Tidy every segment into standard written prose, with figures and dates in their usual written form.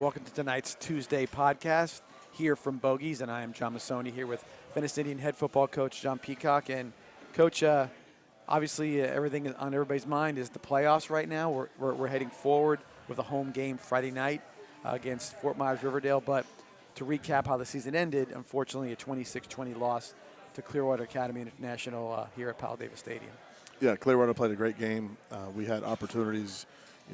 Welcome to tonight's Tuesday podcast here from Bogies, and I am John Mussone here with Venice Indian head football coach John Peacock. And Coach, obviously everything on everybody's mind is the playoffs right now. We're heading forward with a home game Friday night against Fort Myers Riverdale. But to recap how the season ended, unfortunately a 26-20 loss to Clearwater Academy International here at Pal Davis Stadium. Yeah, Clearwater played a great game. We had opportunities.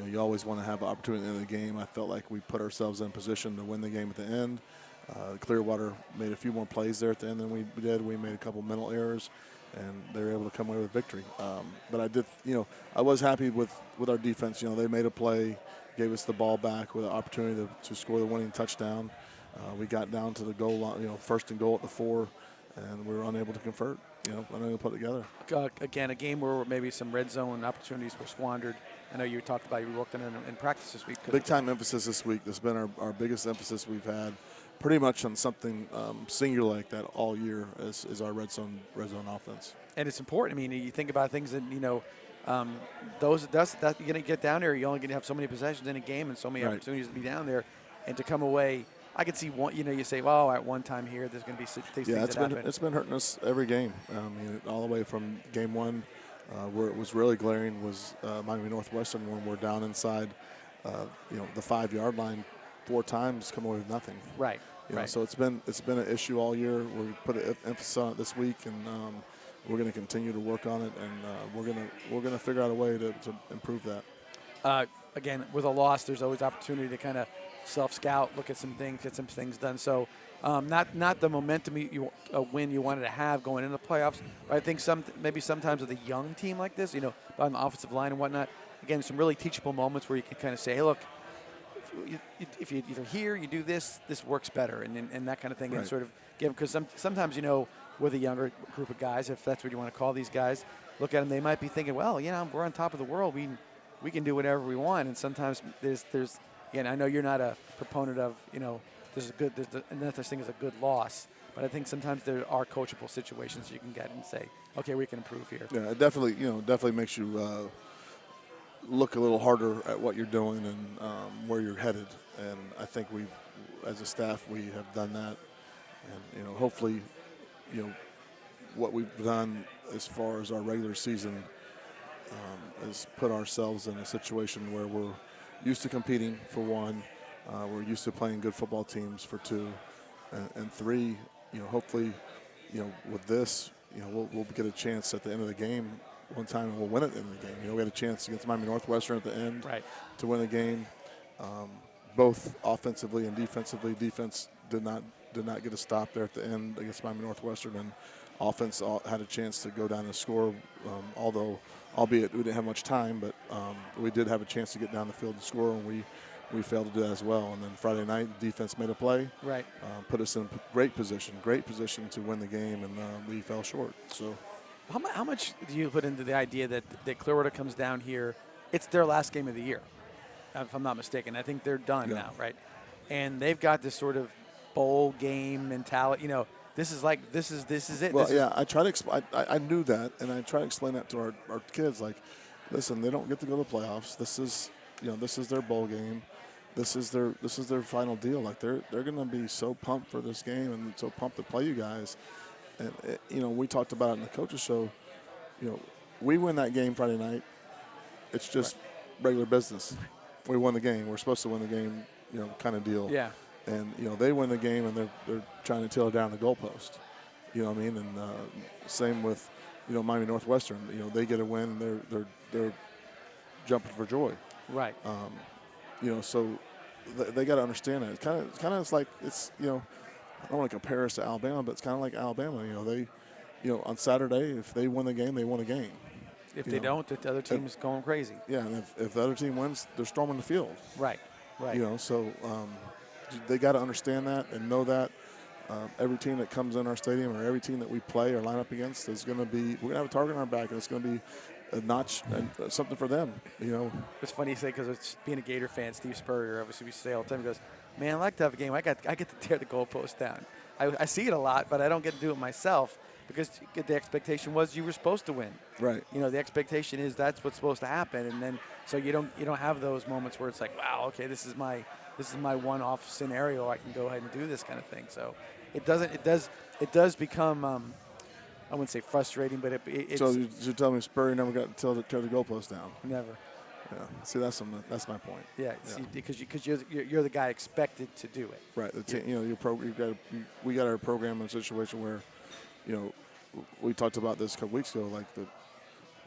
You always want to have an opportunity at the end of the game. I felt like we put ourselves in position to win the game at the end. Clearwater made a few more plays there at the end than we did. We made a couple mental errors, and they were able to come away with victory. But I was happy with our defense. They made a play, gave us the ball back with an opportunity to score the winning touchdown. We got down to the goal line, first and goal at the 4, and we were unable to convert. Unable to put it together. Again, a game where maybe some red zone opportunities were squandered. I know you talked about you worked on it in practice this week. Big time emphasis this week. This has been our biggest emphasis we've had, pretty much on something singular like that all year is our red zone offense. And it's important. I mean, you think about things that that's you're going to get down there. You're only going to have so many possessions in a game and so many opportunities to be down there, and to come away. I can see one. You say, well, at one time here, there's going to be things that happen. It's been hurting us every game. All the way from game 1. Where it was really glaring was Miami Northwestern when we're down inside, the 5-yard line 4 times, come away with nothing. Right. So it's been an issue all year. We put an emphasis on it this week, and we're going to continue to work on it, and we're gonna figure out a way to improve that. Again, with a loss, there's always opportunity to kind of self-scout, look at some things, get some things done. So not the momentum win you wanted to have going into the playoffs. But I think maybe sometimes with a young team like this, on the offensive line and whatnot, again, some really teachable moments where you can kind of say, hey, look, if you either here, you do this works better, and that kind of thing, right. And sort of give, because sometimes, with a younger group of guys, if that's what you want to call these guys, look at them, they might be thinking, well, we're on top of the world, we can do whatever we want, and sometimes there's again, I know you're not a proponent of, there's another thing is a good loss, but I think sometimes there are coachable situations you can get and say, okay, we can improve here. Yeah, it definitely makes you look a little harder at what you're doing and where you're headed. And I think as a staff, we have done that. And, hopefully, what we've done as far as our regular season is put ourselves in a situation where we're used to competing, for 1. We're used to playing good football teams, for 2. And 3, hopefully, with this, we'll get a chance at the end of the game one time, and we'll win it at the end of the game. We had a chance against Miami Northwestern at the end to win the game, both offensively and defensively. Defense did not get a stop there at the end against Miami Northwestern, and offense had a chance to go down and score, albeit we didn't have much time, but we did have a chance to get down the field and score, and we failed to do that as well. And then Friday night, defense made a play, put us in great position to win the game, and we fell short. So, how much do you put into the idea that Clearwater comes down here? It's their last game of the year, if I'm not mistaken. I think they're done now, right? And they've got this sort of bowl game mentality. This is it. Well, I try to explain. I knew that, and I try to explain that to our kids. Like, listen, they don't get to go to the playoffs. This is their bowl game. This is their final deal. Like, they're going to be so pumped for this game and so pumped to play you guys. And we talked about it in the coaches show. We win that game Friday night. It's just regular business. We won the game. We're supposed to win the game. Kind of deal. Yeah. And they win the game, and they're trying to tear down the goalpost. You know what I mean? And same with Miami Northwestern. They get a win, and they're jumping for joy. Right. So they got to understand that. It's kind of like it's I don't want to compare us to Alabama, but it's kind of like Alabama. They on Saturday, if they win the game, they won a game. If they don't, the other team is going crazy. Yeah, and if the other team wins, they're storming the field. Right. So they got to understand that and know that. Every team that comes in our stadium or every team that we play or line up against is going to be – we're going to have a target on our back, and it's going to be a notch and something for them, It's funny you say, because it's being a Gator fan, Steve Spurrier, obviously we say all the time, he goes, man, I like to have a game. I get to tear the goalpost down. I see it a lot, but I don't get to do it myself because the expectation was you were supposed to win. Right. The expectation is that's what's supposed to happen, and then so you don't have those moments where it's like, wow, okay, this is my this is my one-off scenario. I can go ahead and do this kind of thing. So it does become I wouldn't say frustrating, but it's so you're telling me Spurrier never got to tear the goalpost down? never. Yeah. See, that's my point. Yeah, see, because you're the guy expected to do it. Right. We got our program in a situation where, we talked about this a couple weeks ago, like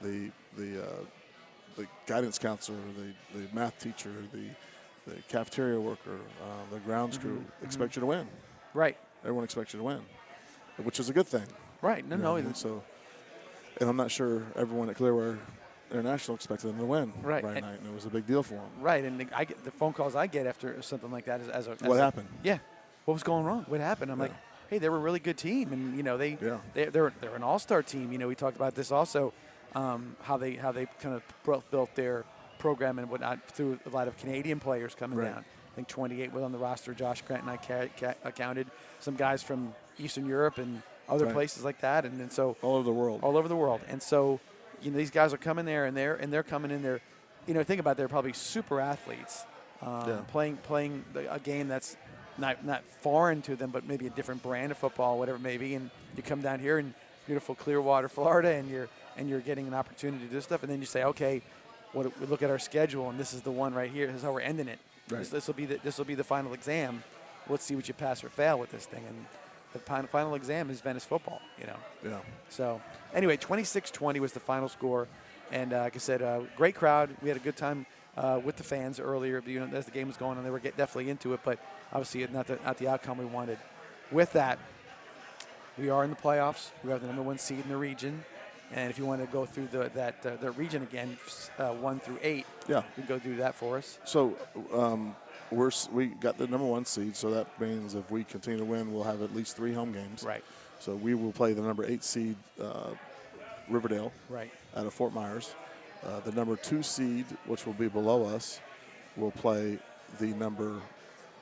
the guidance counselor, the math teacher, the cafeteria worker, the grounds crew expect you to win. Right. Everyone expects you to win, which is a good thing. Right. No. So, and I'm not sure everyone at Clearwater International expected them to win Right. night, and it was a big deal for them. Right, and I get the phone calls I get after something like that What happened? Yeah, what was going wrong? What happened? I'm like, hey, they were a really good team, and they're an all-star team. We talked about this also, how they kind of built their program and whatnot through a lot of Canadian players coming down. I think 28 was on the roster. Josh Grant and I counted some guys from Eastern Europe and other places like that, and so all over the world. And so, these guys are coming there, and they're coming in there. Think about it, they're probably super athletes, playing a game that's not foreign to them, but maybe a different brand of football, whatever it may be. And you come down here in beautiful Clearwater, Florida, and you're getting an opportunity to do stuff, and then you say, okay, we look at our schedule, and this is the one right here. This is how we're ending it. Right. This will be the final exam. Let's see what you pass or fail with this thing. And the final exam is Venice Football, Yeah. So, anyway, 26-20 was the final score. And like I said, great crowd. We had a good time with the fans earlier, as the game was going on. They were definitely into it, but obviously not the outcome we wanted. With that, we are in the playoffs. We have the number 1 seed in the region. And if you want to go through the region again, 1 through 8, you can go do that for us. So, we got the number 1 seed, so that means if we continue to win, we'll have at least 3 home games. Right. So we will play the number 8 seed Riverdale. Right. Out of Fort Myers. The number 2 seed, which will be below us, will play the number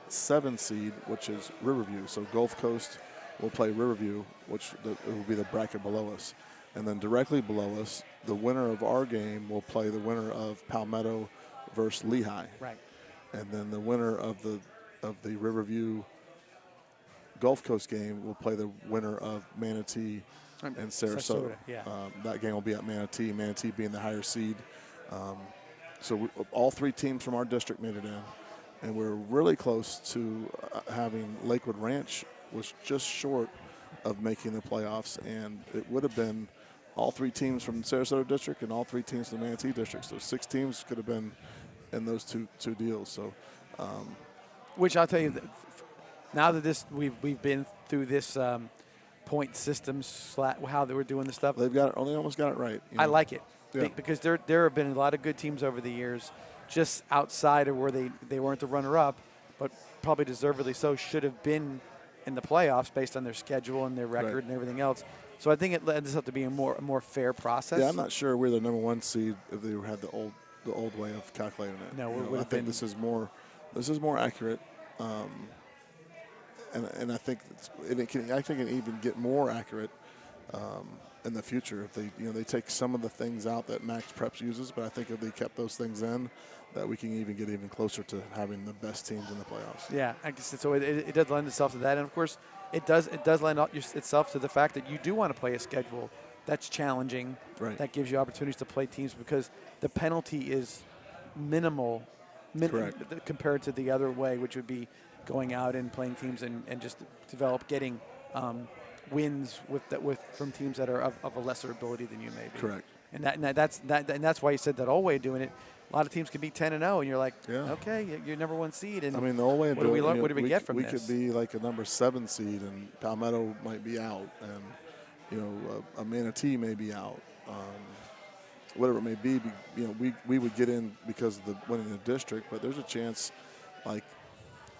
7 seed, which is Riverview. So Gulf Coast will play Riverview, which it will be the bracket below us. And then directly below us, the winner of our game will play the winner of Palmetto versus Lehigh. Right. And then the winner of the Riverview Gulf Coast game will play the winner of Manatee and Sarasota. Yeah. That game will be at Manatee being the higher seed. So all 3 teams from our district made it in. And we're really close to having Lakewood Ranch was just short of making the playoffs. And it would have been all 3 teams from the Sarasota district and all 3 teams from the Manatee district. So 6 teams could have been in those two deals. So, which I'll tell you, now that we've been through this point system, how they were doing the stuff. They almost got it right. I like it because there have been a lot of good teams over the years, just outside of where they weren't the runner-up, but probably deservedly so should have been in the playoffs based on their schedule and their record and everything else. So I think it led this up to be a more fair process. Yeah, I'm not sure we're the number 1 seed if they had the old way of calculating it. No, I think this is more accurate, and I think it can even get more accurate in the future if they take some of the things out that Max Preps uses. But I think if they kept those things in, that we can get even closer to having the best teams in the playoffs. Yeah, I guess so. It does lend itself to that, and of course, it does lend itself to the fact that you do want to play a schedule that's challenging. Right. That gives you opportunities to play teams because the penalty is minimal compared to the other way, which would be going out and playing teams and just getting wins from teams that are of a lesser ability than you maybe. Correct. And that's why you said that old way of doing it. A lot of teams can be 10-0, and you're like, okay, you're number 1 seed. And I mean, the old way of doing it, what do we get from we this? could be like a number 7 seed, and Palmetto might be out, and a Manatee may be out. Whatever it may be, we would get in because of the winning the district, but there's a chance, like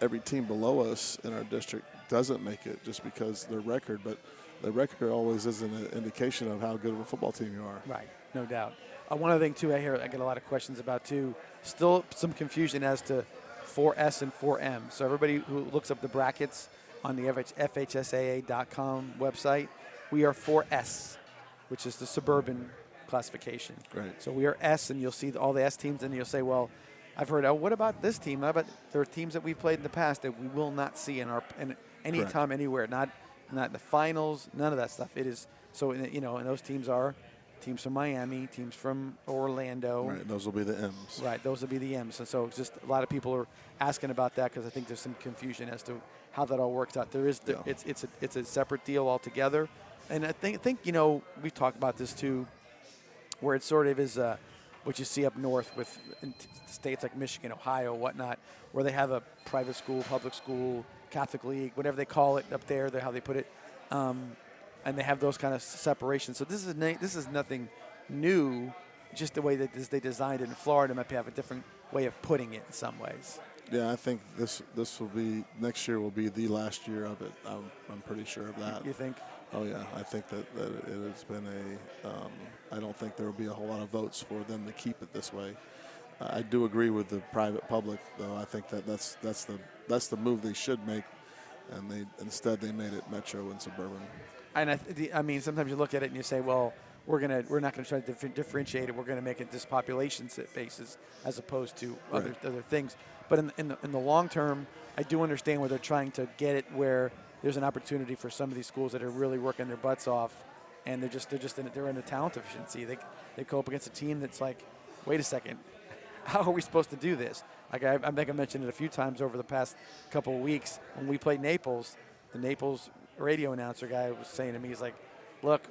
every team below us in our district doesn't make it just because their record. But the record always is an indication of how good of a football team you are. Right, no doubt. One other thing too, I get a lot of questions about too. Still some confusion as to 4S and 4M. So everybody who looks up the brackets on the FHSAA.com website, we are 4S, which is the suburban classification. Right. So we are S, and you'll see all the S teams, and you'll say, well, I've heard, oh, what about this team? How about there are teams that we've played in the past that we will not see in any Correct. time, anywhere. Not in the finals, none of that stuff. It is so, and those teams are teams from Miami, teams from Orlando. Right, those will be the M's. Right, those will be the M's. And so it's just a lot of people are asking about that because I think there's some confusion as to how that all works out. There is, it's a separate deal altogether. And I think we've talked about this too, where it sort of is what you see up north with in states like Michigan, Ohio, whatnot, where they have a private school, public school, Catholic league, whatever they call it up there, how they put it, and they have those kind of separations. So this is nothing new, just the way that they designed it in Florida might have a different way of putting it in some ways. Yeah, I think this will be next year will be the last year of it. I'm pretty sure of that. You think? Oh yeah, I think that it has been I don't think there will be a whole lot of votes for them to keep it this way. I do agree with the private public, though. I think that's the move they should make, and instead they made it metro and suburban. And I mean, sometimes you look at it and you say, well, we're not going to try to differentiate it. We're going to make it this population basis as opposed to other things. But in the long term, I do understand where they're trying to get it where there's an opportunity for some of these schools that are really working their butts off, and they're in a talent deficiency. They go up against a team that's like, wait a second, how are we supposed to do this? Like I think I mentioned it a few times over the past couple of weeks when we played Naples. The Naples radio announcer guy was saying to me, he's like, look,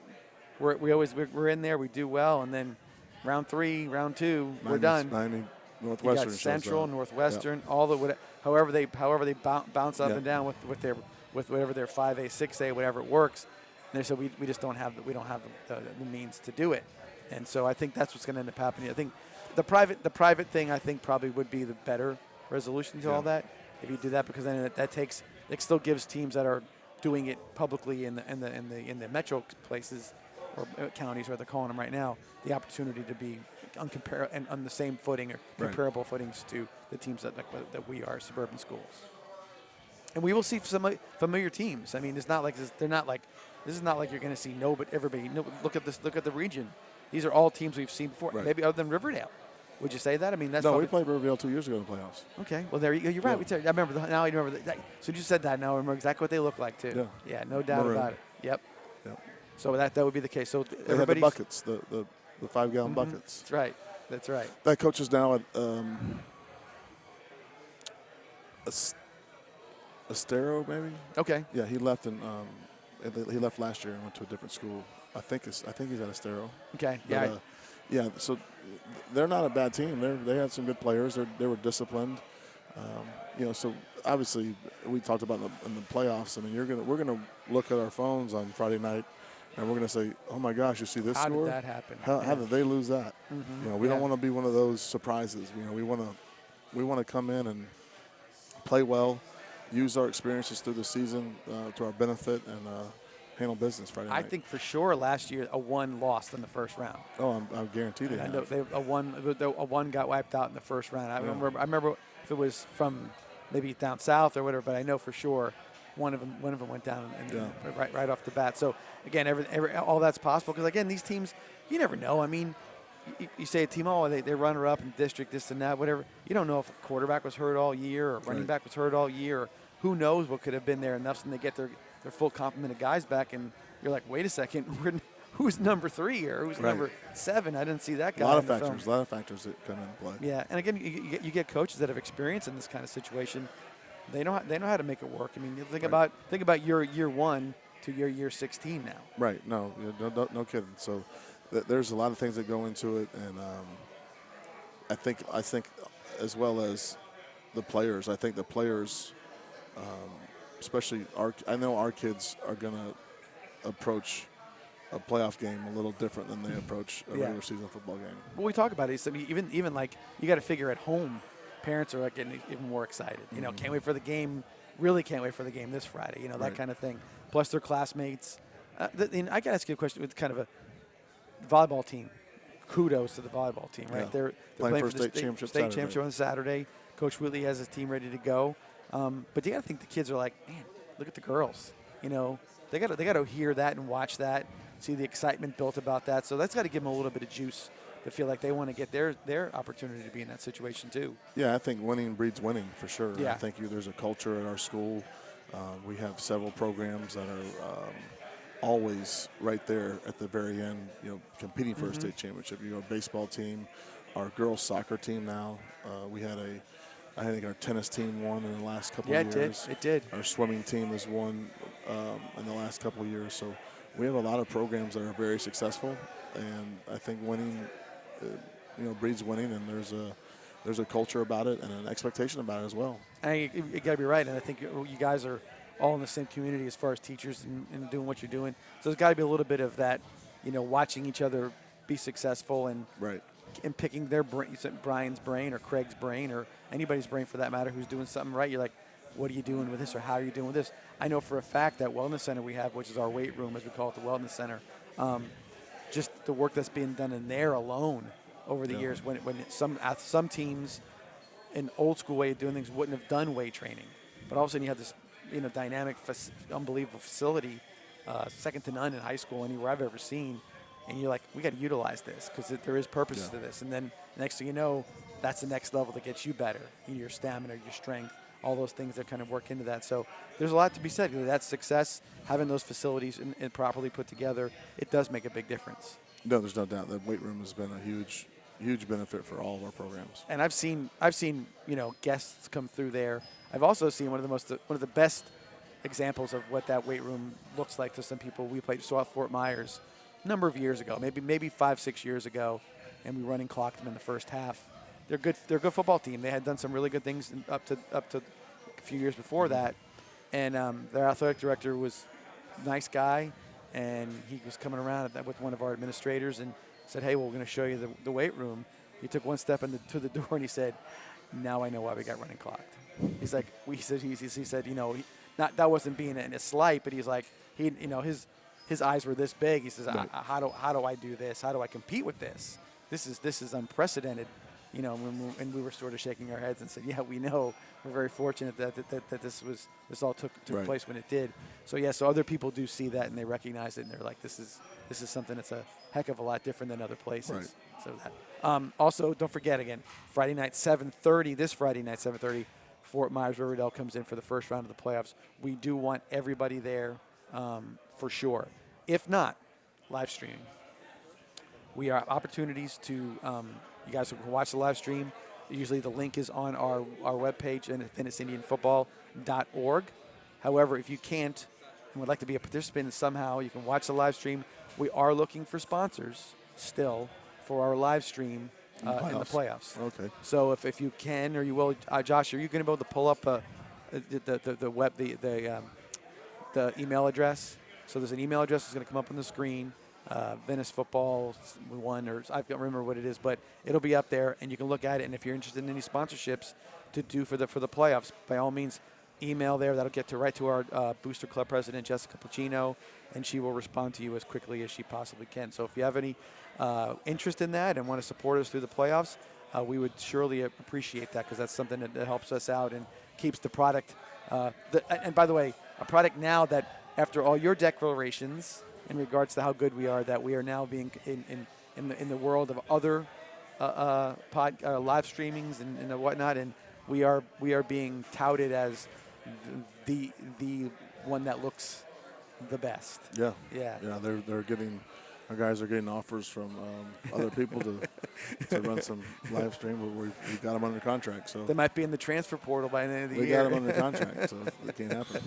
we're in there, we do well, and then round 3, round 2, we're done. Miami, Northwestern, you got Central, Northwestern, all the however they bounce up and down with whatever their 5A, 6A, whatever it works. And they said we just don't have the means to do it, and so I think that's what's going to end up happening. I think the private thing I think probably would be the better resolution to all that if you do that, because then it still gives teams that are doing it publicly in the metro places or counties, where they're calling them right now, the opportunity to be on the same footing or comparable footings to the teams that we are, suburban schools. And we will see some familiar teams. I mean, it's not like this is not like you're going to see everybody. No, look at this. Look at the region. These are all teams we've seen before, maybe other than Riverdale. Would you say that? I mean, that's we played Riverdale 2 years ago in the playoffs. Okay, well there you go. You're right. I remember. Now I remember that. So you said that. Now I remember exactly what they look like too. Yeah, no doubt about it. Yep. So that would be the case. So they had the buckets, the 5-gallon buckets. That's right. That's right. That coach is now at Estero, maybe. Okay. Yeah, he left he left last year and went to a different school. I think he's at Estero. Okay. But, so they're not a bad team. They had some good players. They were disciplined. So obviously we talked about in the playoffs. I mean, we're gonna look at our phones on Friday night, and we're gonna say, "Oh my gosh, you see this score? How did that happen? How did they lose that?" Mm-hmm. We don't want to be one of those surprises. We want to come in and play well, use our experiences through the season to our benefit, and handle business Friday night. I think for sure last year a 1 lost in the first round. Oh, I guarantee they I have. know a 1 got wiped out in the first round. I remember if it was from maybe down south or whatever, but I know for sure one of them went down and right off the bat. So again, all that's possible because again, these teams, you never know. I mean, you say a team, they runner up in district, this and that, whatever. You don't know if a quarterback was hurt all year or running back was hurt all year. Or who knows what could have been there, and that's when they get their full complement of guys back, and you're like, wait a second, who's number 3 or who's number 7? I didn't see that guy. A lot of factors that come into play. Yeah, and again, you get coaches that have experience in this kind of situation. They know how to make it work. I mean, you think about your year 1 to your year 16 now. Right. No kidding. So there's a lot of things that go into it, and I think as well as the players. I think the players. Especially I know our kids are going to approach a playoff game a little different than they approach a regular season football game. Well, we talk about it. I mean, even like you got to figure at home, parents are like getting even more excited. You know, can't wait for the game. Really can't wait for the game this Friday. You know, that kind of thing. Plus their classmates. And I got to ask you a question with kind of a volleyball team. Kudos to the volleyball team, right? Yeah. They're playing for for the state championship on Saturday. Coach Whitley has his team ready to go. But you got to think the kids are like, man, look at the girls. You know, they got to hear that and watch that, see the excitement built about that. So that's got to give them a little bit of juice that feel like they want to get their opportunity to be in that situation too. Yeah, I think winning breeds winning for sure. Yeah. I think there's a culture at our school. We have several programs that are always right there at the very end, competing for a state championship. Baseball team, our girls soccer team now. I think our tennis team won in the last couple of years. It did. Our swimming team has won in the last couple of years. So we have a lot of programs that are very successful, and I think winning, breeds winning, and there's a culture about it and an expectation about it as well. And you got to be right, and I think you guys are all in the same community as far as teachers and doing what you're doing. So there's got to be a little bit of that, watching each other be successful and right. And picking their brain, Brian's brain or Craig's brain or anybody's brain for that matter who's doing something right. You're like, what are you doing with this or how are you doing with this? I know for a fact that wellness center we have, which is our weight room as we call it, the wellness center, just the work that's being done in there alone over the years when some teams in old school way of doing things wouldn't have done weight training. But all of a sudden you have this dynamic, unbelievable facility, second to none in high school anywhere I've ever seen. And you're like, we got to utilize this because there is purpose to this. And then next thing you know, that's the next level that gets you better. Your stamina, your strength, all those things that kind of work into that. So there's a lot to be said. That's success. Having those facilities and properly put together, it does make a big difference. No, there's no doubt. The weight room has been a huge benefit for all of our programs. And I've seen guests come through there. I've also seen one of the best examples of what that weight room looks like to some people. We saw at Fort Myers a number of years ago, maybe 5-6 years ago, and we running clocked them in the first half. They're good football team. They had done some really good things up to a few years before that, and their athletic director was a nice guy, and he was coming around with one of our administrators and said, "Hey, well, we're going to show you the weight room." He took one step to the door and he said, "Now I know why we got running clocked." He's like, he said, that wasn't being in a slight, but he's like, his eyes were this big. He says, how do I do this? How do I compete with this? This is unprecedented, and we were sort of shaking our heads and said, yeah, we know. We're very fortunate that this all took right. place when it did. So other people do see that and they recognize it and they're like, this is something that's a heck of a lot different than other places. Right. So that. Also, don't forget again, Friday night 7:30. This Friday night 7:30, Fort Myers Riverdale comes in for the first round of the playoffs. We do want everybody there for sure. If not, live streaming. We have opportunities to, you guys can watch the live stream. Usually the link is on our webpage at VeniceIndianFootball.org. However, if you can't and would like to be a participant somehow, you can watch the live stream. We are looking for sponsors still for our live stream in the playoffs. Okay. So if you can or you will, Josh, are you going to be able to pull up the email address? So there's an email address that's going to come up on the screen. Venice Football 1, or I can't remember what it is, but it'll be up there, and you can look at it. And if you're interested in any sponsorships to do for the playoffs, by all means, email there. That'll get right to our Booster Club president, Jessica Puccino, and she will respond to you as quickly as she possibly can. So if you have any interest in that and want to support us through the playoffs, we would surely appreciate that because that's something that helps us out and keeps the product. And by the way, a product now that after all your declarations in regards to how good we are, that we are now being in the world of other live streamings and whatnot, and we are being touted as the one that looks the best. Yeah. Yeah. They're getting. Our guys are getting offers from other people to run some live stream, but we've got them under contract. So they might be in the transfer portal by the end of the year. We got them under contract, so it can't happen.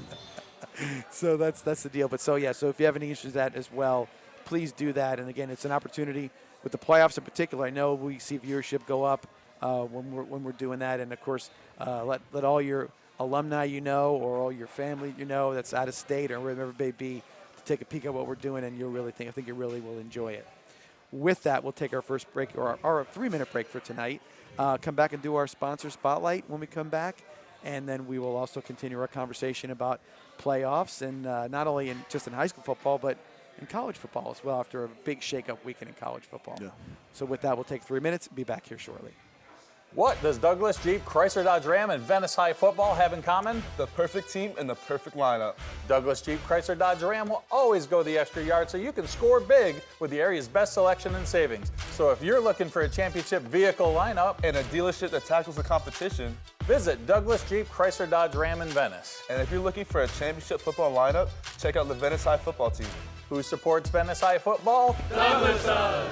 So that's the deal. But so if you have any issues with that as well, please do that. And again, it's an opportunity with the playoffs in particular. I know we see viewership go up when we're doing that, and of course, let all your alumni or all your family that's out of state or wherever it may be to take a peek at what we're doing, and I think you really will enjoy it. With that, we'll take our first break, or our 3-minute break for tonight. Come back and do our sponsor spotlight when we come back. And then we will also continue our conversation about playoffs, and not only just in high school football, but in college football as well after a big shake-up weekend in college football. Yeah. So with that, we'll take 3 minutes and be back here shortly. What does Douglas Jeep, Chrysler Dodge Ram, and Venice High Football have in common? The perfect team and the perfect lineup. Douglas Jeep, Chrysler Dodge Ram will always go the extra yard so you can score big with the area's best selection and savings. So if you're looking for a championship vehicle lineup And a dealership that tackles the competition. visit Douglas Jeep, Chrysler Dodge Ram in Venice. And if you're looking for a championship football lineup, check out the Venice High Football team. Who supports Venice High Football? Douglas does.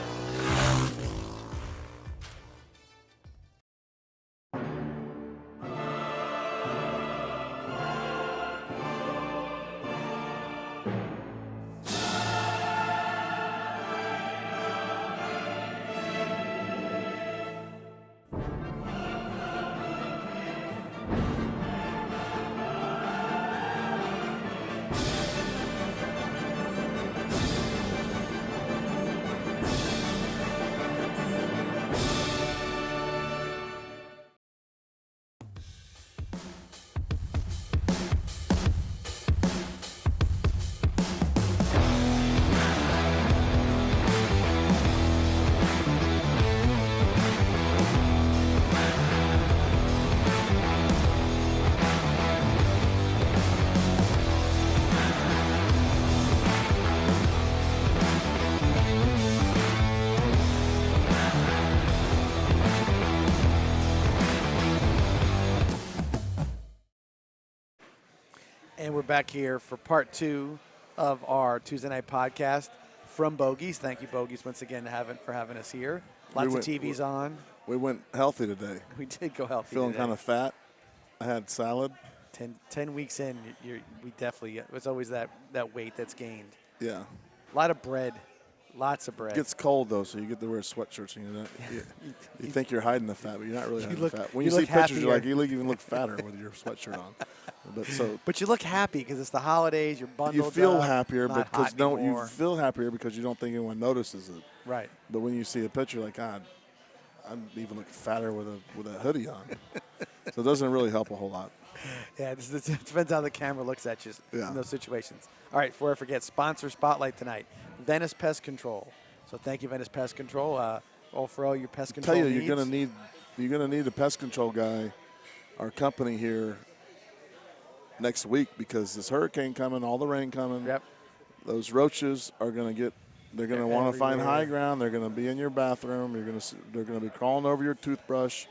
And we're back here for part 2 of our Tuesday night podcast from Bogies. Thank you, Bogies, once again for having us here. Lots of TVs on. We went healthy today. We did go healthy. Feeling today. kind of fat. I had salad. 10 weeks in, we definitely, it's always that weight that's gained. Yeah. A lot of bread. Lots of bread. It gets cold, though, so you get to wear sweatshirts. And you think you're hiding the fat, but you're not really hiding the fat. When you see pictures, you're like, you even look fatter with your sweatshirt on. But you look happy because it's the holidays. You're bundled You feel up, happier, not because hot you anymore. feel happier because you don't think anyone notices it. Right. But when you see a picture, like, God, I'm even looking fatter with a hoodie on. So it doesn't really help a whole lot. Yeah, it depends how the camera looks at you in those situations. All right, before I forget, sponsor spotlight tonight, Venice Pest Control. So thank you, Venice Pest Control, for all your pest control Tell you, needs. you're gonna need a pest control guy, our company here, next week, because this hurricane coming, all the rain coming. Yep. Those roaches are gonna They're gonna want to find everywhere. high ground. They're gonna be in your bathroom. They're gonna be crawling over your toothbrush.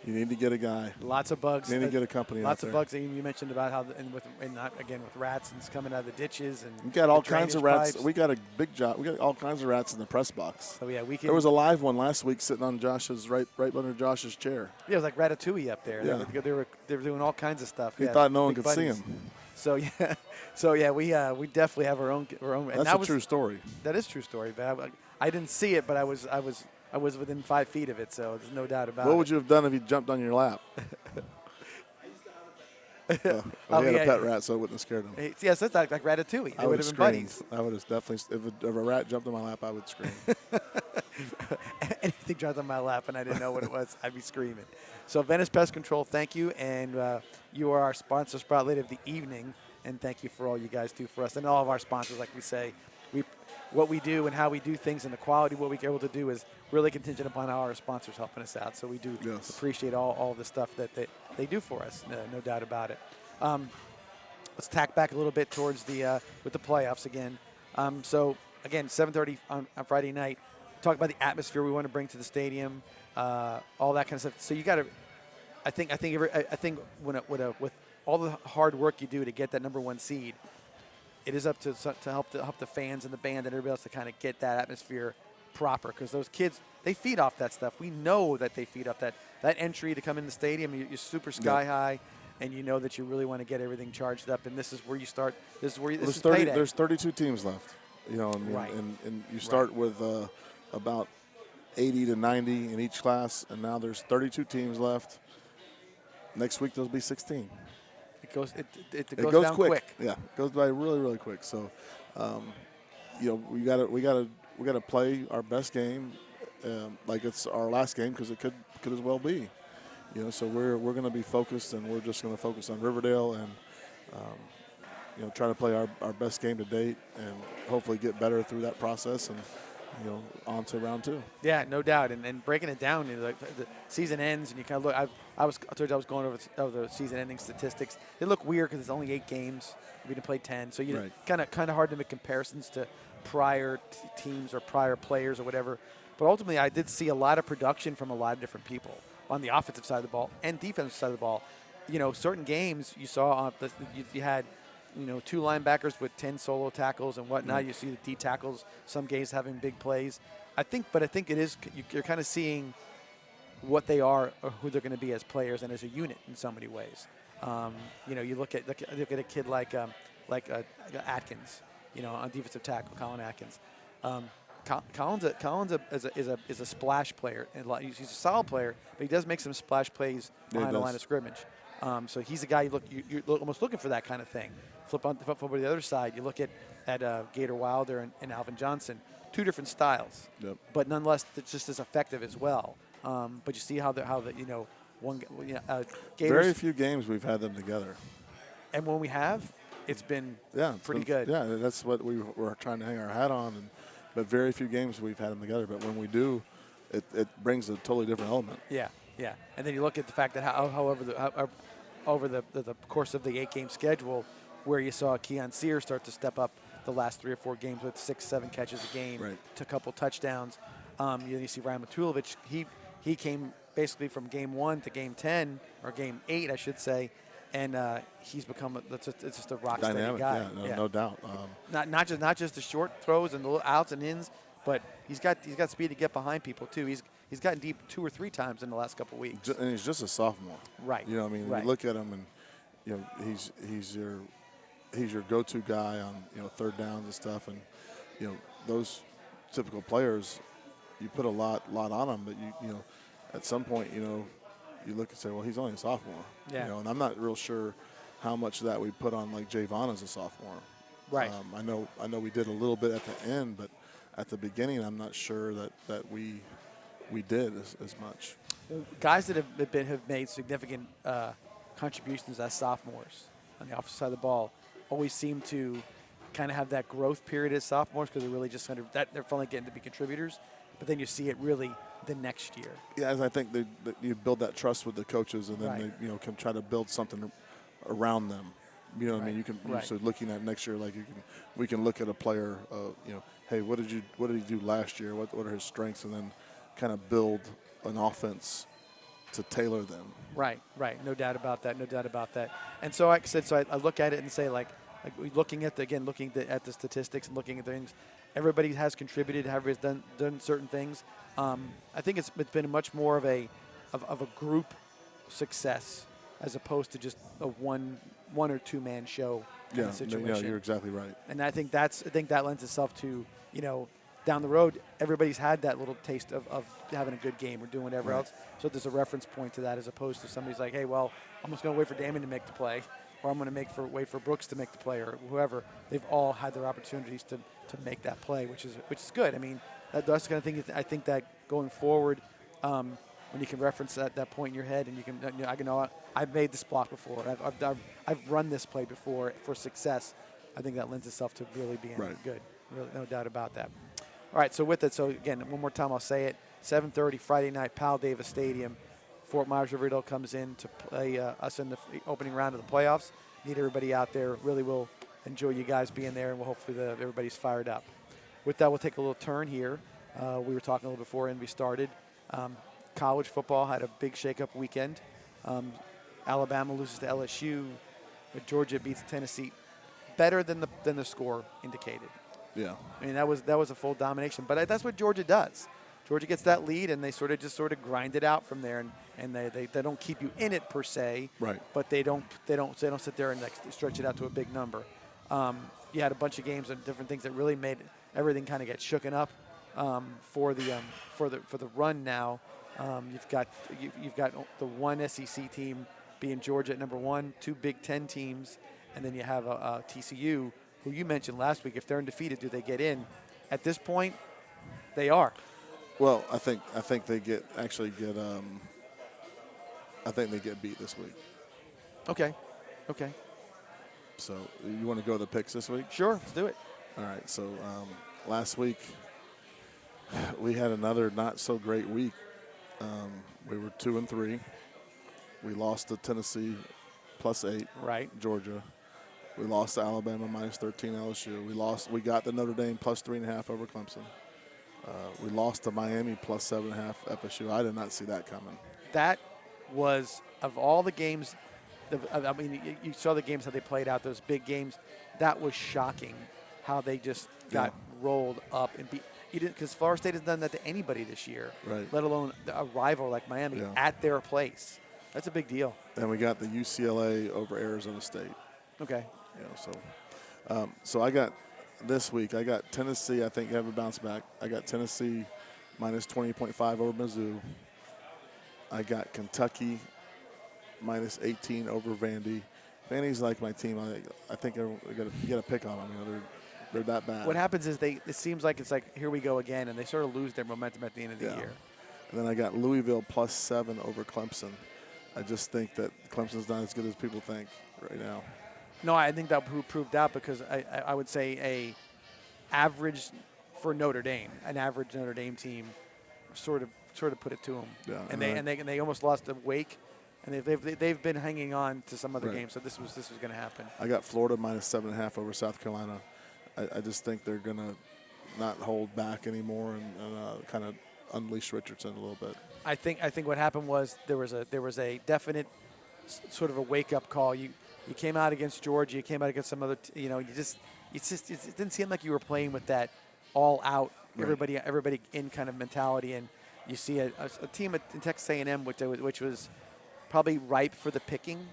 You need to get a guy. Lots of bugs. You need to get a company Lots out of there. bugs that you mentioned about how, with rats and it's coming out of the ditches and We got all the kinds of drainage rats. pipes. We got a big job. We got all kinds of rats in the press box. So yeah, we can. There was a live one last week sitting on Josh's right under Josh's chair. Yeah, it was like Ratatouille up there. Yeah. They were doing all kinds of stuff. He thought no one big could see buddies. him. So yeah, we definitely have our own. And That's a true story. That is a true story. But I didn't see it, but I was within 5 feet of it, so there's no doubt about it. What would you have done if he jumped on your lap? He had a pet rat, so it wouldn't have scared him. Yes, that's like Ratatouille. They would have been buddies. I would have definitely. If a rat jumped on my lap, I would scream. Anything dropped on my lap and I didn't know what it was, I'd be screaming. So Venice Pest Control, thank you, and you are our sponsor spotlight of the evening, and thank you for all you guys do for us and all of our sponsors. Like we say, what we do and how we do things and the quality of what we're able to do is really contingent upon how our sponsors helping us out. So we do appreciate all the stuff that they do for us, no doubt about it. Let's tack back a little bit towards with the playoffs again. So again, 7:30 on Friday night. Talk about the atmosphere we want to bring to the stadium, all that kind of stuff. So you got to, I think with all the hard work you do to get that number 1 seed, it is up to help the fans and the band and everybody else to kind of get that atmosphere proper, because those kids, they feed off that stuff. We know that they feed off that entry to come in the stadium. You're super sky high, and you know that you really want to get everything charged up. And this is where you start. This is where this is payday. There's 32 teams left, Right. and you start with about 80 to 90 in each class, and now there's 32 teams left. Next week there'll be 16. It goes down quick. Yeah, it goes by really, really quick. So, we gotta play our best game, like it's our last game, because it could as well be. So we're going to be focused, and we're just going to focus on Riverdale and try to play our best game to date, and hopefully get better through that process, and on to round 2. Yeah, no doubt. And breaking it down, like the season ends, and you kind of look. I told you I was going over the season-ending statistics. They look weird because it's only 8 games. We didn't play 10, so you kind of hard to make comparisons to prior teams or prior players or whatever. But ultimately, I did see a lot of production from a lot of different people on the offensive side of the ball and defensive side of the ball. Certain games you saw you had 2 linebackers with 10 solo tackles and whatnot. You see the D tackles, some games having big plays. I think it is, you're kind of seeing what they are or who they're going to be as players and as a unit in so many ways. You look at a kid like Atkins, on defensive tackle, Colin Atkins. Collins is a splash player, and he's a solid player, but he does make some splash plays behind the line of scrimmage. So he's a guy you're almost looking for that kind of thing. Flip over to the other side, you look at Gator Wilder and Alvin Johnson, 2 different styles, but nonetheless it's just as effective as well. But you see how very few games we've had them together, and when we have, it's been pretty good. Yeah, that's what we were trying to hang our hat on. But very few games we've had them together. But when we do, it brings a totally different element. Yeah. And then you look at the fact that over the course of the 8-game schedule, where you saw Keon Sears start to step up the last 3 or 4 games with 6-7 catches a game, to a couple touchdowns. You see Ryan Matulovic. He came basically from game 1 to game 10 or game 8, I should say. And he's become it's just a rock steady guy. No doubt. Not just the short throws and the little outs and ins, but he's got speed to get behind people too. He's gotten deep 2 or 3 times in the last couple of weeks. And he's just a sophomore. Right. When you look at him and he's your go-to guy on third downs and stuff, and those typical players, you put a lot on them, but you at some point you look and say, well, he's only a sophomore. Yeah. And I'm not real sure how much of that we put on like Javon as a sophomore. Right. I know we did a little bit at the end, but at the beginning, I'm not sure that we did as much. Guys that have made significant contributions as sophomores on the offensive side of the ball always seem to kind of have that growth period as sophomores because they're really just they're finally getting to be contributors. But then you see it really the next year. Yeah, and I think that you build that trust with the coaches, and then they can try to build something around them. What I mean? You can so looking at next year, we can look at a player. Hey, what did he do last year? What are his strengths, and then kind of build an offense to tailor them. Right. No doubt about that. And so, like I said, I look at it and say, looking at the statistics and looking at things, everybody has contributed, everybody's done certain things. I think it's been much more of a group success as opposed to just a one or two man show kind of situation. Yeah, you're exactly right. And I think that lends itself to, down the road, everybody's had that little taste of having a good game or doing whatever else. So there's a reference point to that as opposed to somebody's like, hey, well, I'm just going to wait for Damon to make the play, or I'm going to wait for Brooks to make the play, or whoever. They've all had their opportunities to make that play, which is good. I mean, that's the kind of thing I think that going forward, when you can reference that point in your head, and you can, I know I've made this block before, I've run this play before for success. I think that lends itself to really being good. Really, no doubt about that. All right, so with it, again, one more time I'll say it, 7:30 Friday night, Powell Davis Stadium. Fort Myers Riverdale comes in to play us in the opening round of the playoffs. Need everybody out there. Really will enjoy you guys being there, and hopefully everybody's fired up. With that, we'll take a little turn here. We were talking a little before we started. College football had a big shake-up weekend. Alabama loses to LSU, but Georgia beats Tennessee better than the score indicated. Yeah, I mean that was a full domination, but that's what Georgia does. Georgia gets that lead, and they sort of grind it out from there, and they don't keep you in it per se. Right. But they don't sit there and stretch it out to a big number. You had a bunch of games and different things that really made everything kind of get shooken up for the run now. You've got the one SEC team being Georgia at number 1, 2 Big Ten teams, and then you have TCU, who you mentioned last week. If they're undefeated, do they get in? At this point, they are. Well, I think they get beat this week. Okay. So you want to go to the picks this week? Sure, let's do it. All right. So last week We had another not so great week. We were 2-3. We lost to Tennessee +8. Right. Georgia. We lost to Alabama -13 LSU. We got the Notre Dame +3.5 over Clemson. We lost to Miami +7.5 FSU. I did not see that coming. That was, of all the games, I mean, you saw the games how they played out, those big games. That was shocking how they just got rolled up and beat. Because Florida State has done that to anybody this year, Right. let alone a rival like Miami at their place. That's a big deal. And we got the UCLA over Arizona State. Okay. So I got this week. I got Tennessee. I think have a bounce back. I got Tennessee -20.5 over Mizzou. I got Kentucky -18 over Vandy. Vandy's like my team. I think you got to pick on them. You know, they're that bad. What happens is it seems like it's like, here we go again, and they sort of lose their momentum at the end of the year. And then I got Louisville +7 over Clemson. I just think that Clemson's not as good as people think right now. No, I think that proved out because I would say a average for Notre Dame, an average Notre Dame team, sort of put it to them. Yeah, and they almost lost to Wake, and they've been hanging on to some other games. So this was going to happen. I got Florida -7.5 over South Carolina. I just think they're going to not hold back anymore and kind of unleash Richardson a little bit. I think what happened was there was a definite sort of a wake up call. You came out against Georgia. You came out against some other. It didn't seem like you were playing with that all out everybody in kind of mentality. And you see a team in Texas A&M which was probably ripe for the picking,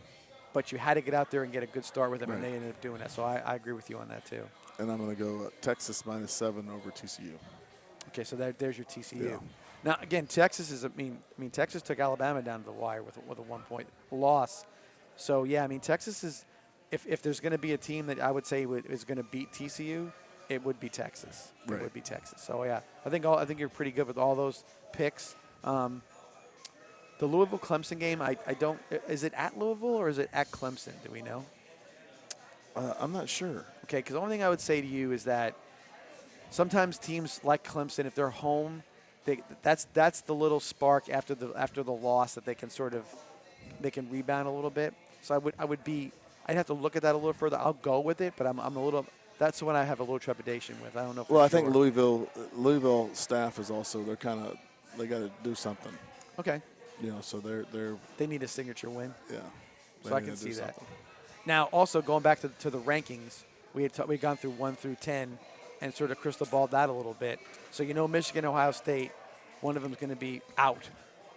but you had to get out there and get a good start with them, and they ended up doing that. So I agree with you on that too. And I'm going to go Texas -7 over TCU. Okay, so there's your TCU. Yeah. Now again, Texas is. I mean, Texas took Alabama down to the wire with a 1-point loss. So yeah, I mean, Texas is. If there's going to be a team that I would say is going to beat TCU, it would be Texas. Right. It would be Texas. So yeah, I think you're pretty good with all those picks. The Louisville Clemson game, I don't. Is it at Louisville or is it at Clemson? Do we know? I'm not sure. Okay, because the only thing I would say to you is that sometimes teams like Clemson, if they're home, that's the little spark after the loss that they can rebound a little bit. So I'd have to look at that a little further. I'll go with it, but I'm a little. That's what I have a little trepidation with. I don't know. Well, I think Louisville staff is also they got to do something. Okay. So they need a signature win. Yeah. So I can see that. Now, also going back to the rankings, we'd gone through 1 through 10 and sort of crystal balled that a little bit. So Michigan, Ohio State, one of them is going to be out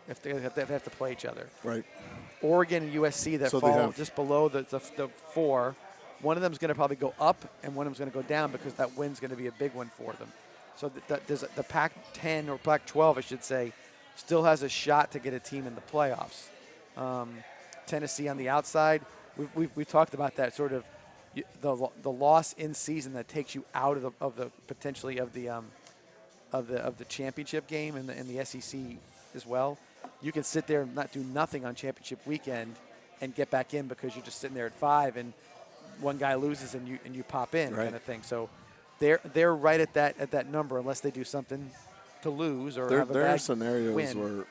if they have to play each other. Right. Oregon and USC that fall just below the 4. One of them is going to probably go up, and one of them is going to go down because that win's going to be a big one for them. So there's the Pac-10 or Pac-12, I should say, still has a shot to get a team in the playoffs. Tennessee on the outside. We've talked about that sort of the loss in season that takes you out of the potentially of the championship game in the SEC as well. You can sit there and not do nothing on championship weekend and get back in because you're just sitting there at 5 and one guy loses and you pop in kind of thing. So they're right at that number unless they do something to lose or have a bad there are scenarios win. where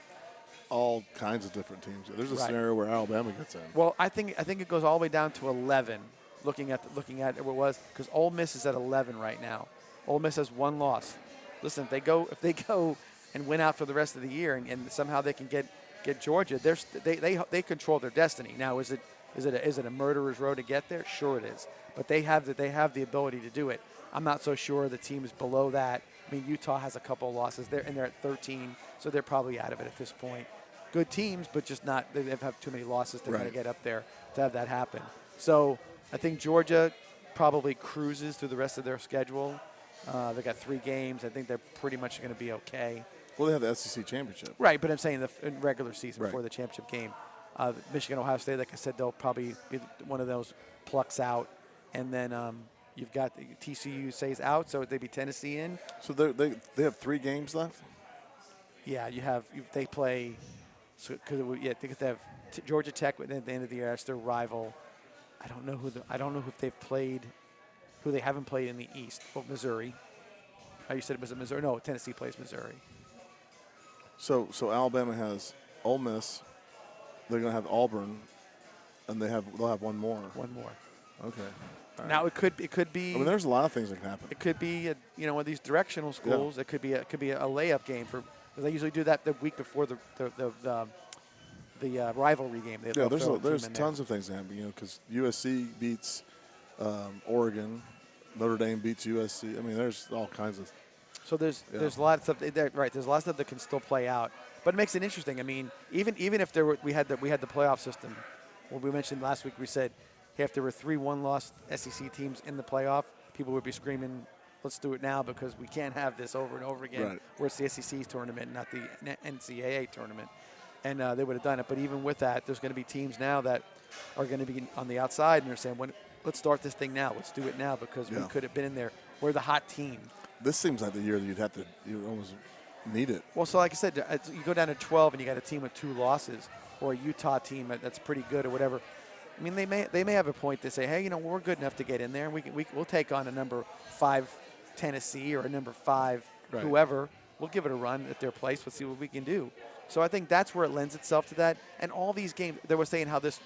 all kinds of different teams. There's a scenario where Alabama gets in. Well, I think it goes all the way down to 11. Looking at what it was, because Ole Miss is at 11 right now. Ole Miss has 1 loss. Listen, if they go and win out for the rest of the year, and somehow they can get Georgia, they control their destiny. Now, is it a murderer's row to get there? Sure it is, but they have the ability to do it. I'm not so sure the teams below that. I mean, Utah has a couple of losses there, and they're at 13, so they're probably out of it at this point. Good teams, but just not. They have too many losses to kind of get up there to have that happen. So I think Georgia probably cruises through the rest of their schedule. They got 3 games. I think they're pretty much going to be okay. Well, they have the SEC championship. Right, but I'm saying in regular season Right. before the championship game. Michigan, Ohio State, like I said, they'll probably be one of those plucks out. And then you've got TCU stays out, so they'd be Tennessee in. So they have 3 games left? Yeah, they play. So they have Georgia Tech at the end of the year. That's their rival. I don't know who if they've played, who they haven't played in the East. Well, Missouri. You said it was Missouri. No, Tennessee plays Missouri. So Alabama has Ole Miss. They're going to have Auburn, and they'll have one more. One more. Okay. All right. Now it could be. I mean, there's a lot of things that can happen. It could be one of these directional schools. It could be a layup game for. They usually do that the week before the rivalry game. There's tons of things that happen. Because USC beats Oregon, Notre Dame beats USC. I mean, there's all kinds of. So there's a lot of stuff. Right. There's a lot of stuff that can still play out, but it makes it interesting. I mean, even if we had the playoff system, what we mentioned last week, we said, hey, if there were 3 1-loss SEC teams in the playoff, people would be screaming, let's do it now because we can't have this over and over again. Right. Where it's the SEC's tournament, not the NCAA tournament. And they would have done it. But even with that, there's going to be teams now that are going to be on the outside, and they're saying, let's start this thing now. Let's do it now because we could have been in there. We're the hot team. This seems like the year that you almost need it. Well, so like I said, you go down to 12 and you got a team with 2 losses or a Utah team that's pretty good or whatever. I mean, they may have a point to say, hey, we're good enough to get in there, and we'll take on a number 5 Tennessee or a number 5 whoever. We'll give it a run at their place. Let's see what we can do. So I think that's where it lends itself to that. And all these games, they were saying how this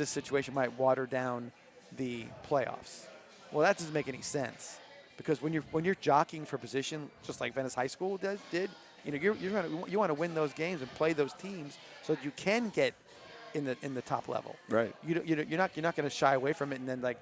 situation might water down the playoffs. Well, that doesn't make any sense because when you're jockeying for position, just like Venice High School did, you want to win those games and play those teams so that you can get in the top level. Right. You're not going to shy away from it, and then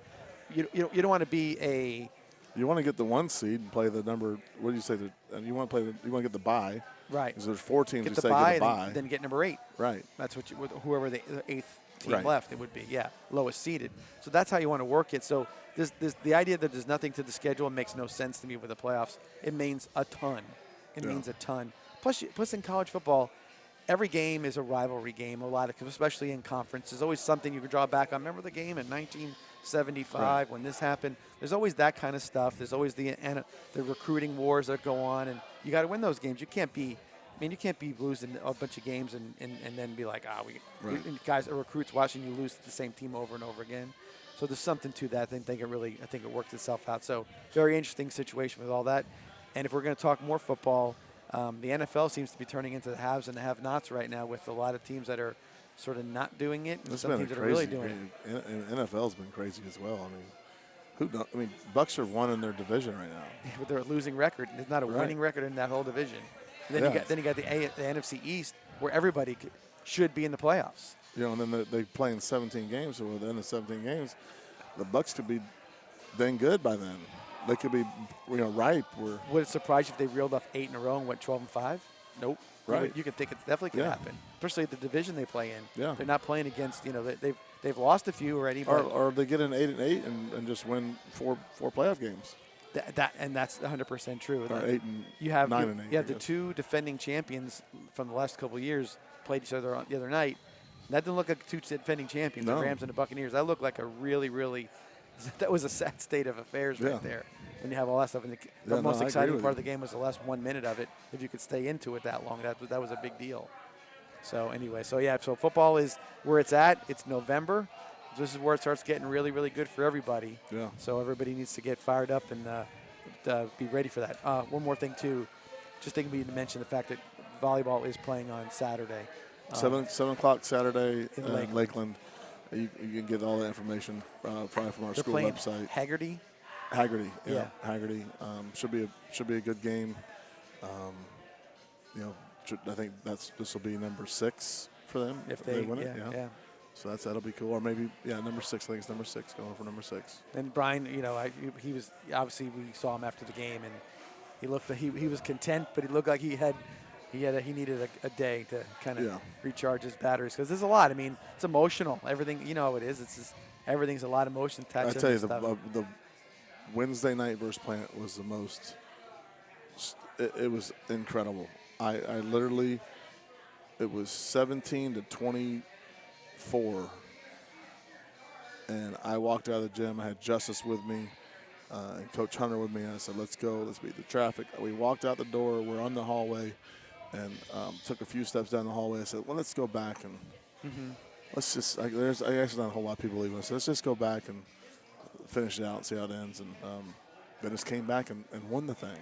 you don't want to be a. You want to get the 1 seed and play the number. What do you say? You want to get the bye. Right. Because there's 4 teams. Get You the say bye, get the bye. then get number 8. Right. That's what whoever the 8th team Right. left, it would be. Yeah, lowest seeded. So that's how you want to work it. So the idea that there's nothing to the schedule makes no sense to me with the playoffs. It means a ton. It means a ton. Plus in college football, every game is a rivalry game. Especially in conference, there's always something you can draw back on. Remember the game in 1975 when this happened? There's always that kind of stuff. There's always the recruiting wars that go on, and you got to win those games. You can't be losing a bunch of games and then be like, guys are recruits watching you lose to the same team over and over again. So there's something to that. I think it worked itself out. So very interesting situation with all that. And if we're going to talk more football, the NFL seems to be turning into the haves and the have-nots right now with a lot of teams that are sort of not doing it and some teams that are really doing it. NFL's been crazy as well. I mean, Bucks are 1 in their division right now. With their losing record. There's not a winning record in that whole division. And then you got the NFC East where everybody should be in the playoffs. And then they play in 17 games. So within the 17 games, the Bucks could be dang good by then. They could be, ripe. Would it surprise you if they reeled off 8 in a row and went 12-5? Nope. Right. You can think it definitely could happen, especially the division they play in. Yeah. They're not playing against. They've lost a few already. Or they get an 8-8 and just win four playoff games. And that's 100% true. Or 8 and you have 9 and 8. You have the 2 defending champions from the last couple of years played each other the other night. That didn't look like 2 defending champions, the Rams and the Buccaneers. That looked like a really, really. That was a sad state of affairs right there. When you have all that stuff, and the most exciting part of the game was the last 1 minute of it. If you could stay into it that long, that was a big deal. So anyway, so football is where it's at. It's November. This is where it starts getting really, really good for everybody. Yeah. So everybody needs to get fired up and be ready for that. One more thing too, just thinking we need to mention the fact that volleyball is playing on Saturday. 7 o'clock Saturday in Lakeland. You can get all that information probably from our school website. Haggerty, yeah. Haggerty. Should be a good game. I think this will be number 6 for them if they win it. Yeah. So that'll be cool. Or maybe number 6. I think it's number 6 going for number 6. And Brian, he was obviously we saw him after the game and he looked he was content, but he looked like he needed a day to kind of recharge his batteries because there's a lot. I mean, it's emotional. Everything, how it is. It's just everything's a lot of emotion attached to it. I tell you, the Wednesday night versus Plant was the most. It was incredible. I literally, it was 17-24, and I walked out of the gym. I had Justice with me, and Coach Hunter with me. And I said, "Let's go. Let's beat the traffic." We walked out the door. We're on the hallway. And took a few steps down the hallway. I said, well, let's go back and let's just, there's not a whole lot of people leaving us. So let's just go back and finish it out and see how it ends. And Venice came back and won the thing.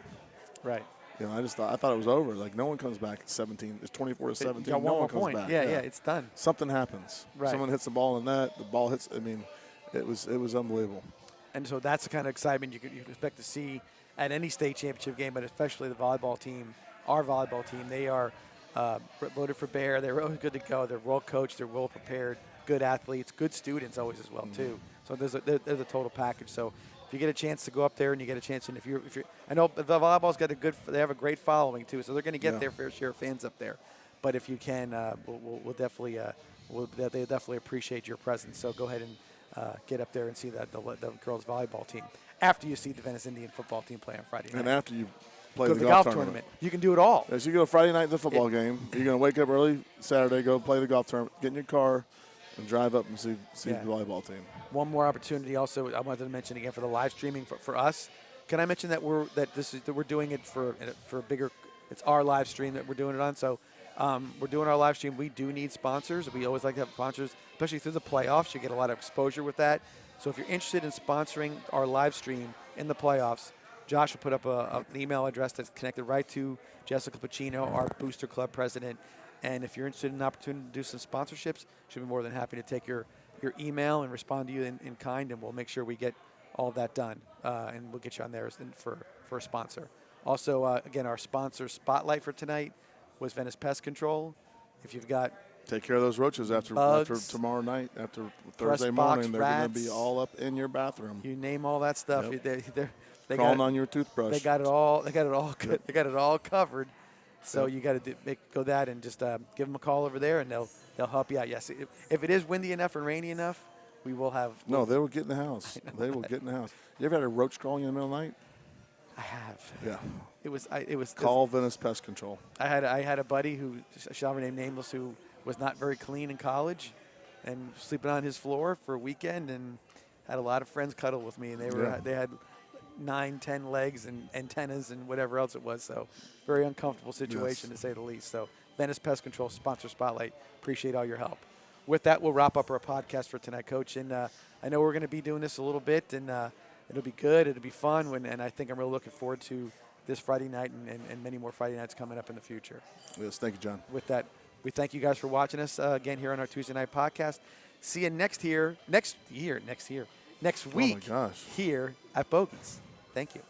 Right. You know, I thought it was over. Like, no one comes back at 17. It's 24-17. Got one no more one comes point. back. Yeah, it's done. Something happens. Right. Someone hits the ball in that. The ball hits. I mean, it was unbelievable. And so that's the kind of excitement you expect to see at any state championship game, but especially the volleyball team, our volleyball team. They are voted for Bear. They're really good to go. They're well coached. They're well prepared. Good athletes. Good students always as well too. So there's a total package. So if you get a chance to go up there and you get a chance, and if you're, I know the volleyball's got they have a great following too. So they're going to get their fair share of fans up there. But if you can, we'll definitely they definitely appreciate your presence. So go ahead and get up there and see the girls volleyball team after you see the Venice Indian football team play on Friday night. And after you play go the to golf tournament. You can do it all. As you go Friday night to the football game, you're going to wake up early Saturday, go play the golf tournament, get in your car, and drive up and see the volleyball team. One more opportunity also I wanted to mention again for the live streaming for us. Can I mention that we're doing it for a bigger, it's our live stream that we're doing it on. So we're doing our live stream. We do need sponsors. We always like to have sponsors, especially through the playoffs. You get a lot of exposure with that. So if you're interested in sponsoring our live stream in the playoffs, Josh will put up an email address that's connected right to Jessica Pacino, our Booster Club president. And if you're interested in an opportunity to do some sponsorships, she'll be more than happy to take your email and respond to you in kind, and we'll make sure we get all of that done. And we'll get you on there for a sponsor. Also, again, our sponsor spotlight for tonight was Venice Pest Control. If you've got take care of those roaches after tomorrow night, after Thursday morning. They're going to be all up in your bathroom. You name all that stuff. Yep. They crawling on your toothbrush. They got it all. They got it all. Good. They got it all covered. So you got to go that and just give them a call over there, and they'll help you out. Yes, if it is windy enough and rainy enough, we will have. No, they will get in the house. They will get in the house. You ever had a roach crawling in the middle of the night? I have. Yeah. It was. Call Venice Pest Control. I had a buddy who shall remain nameless who was not very clean in college, and sleeping on his floor for a weekend, and had a lot of friends cuddle with me, and they had 9-10 legs and antennas and whatever else it was. So very uncomfortable situation to say the least. So Venice Pest Control sponsor spotlight. Appreciate all your help. With that, we'll wrap up our podcast for tonight, Coach. And I know we're going to be doing this a little bit, and it'll be good. It'll be fun. And I think I'm really looking forward to this Friday night and many more Friday nights coming up in the future. Yes, thank you, John. With that, we thank you guys for watching us again here on our Tuesday night podcast. See you next week Oh my gosh. here at Bogies. Thank you.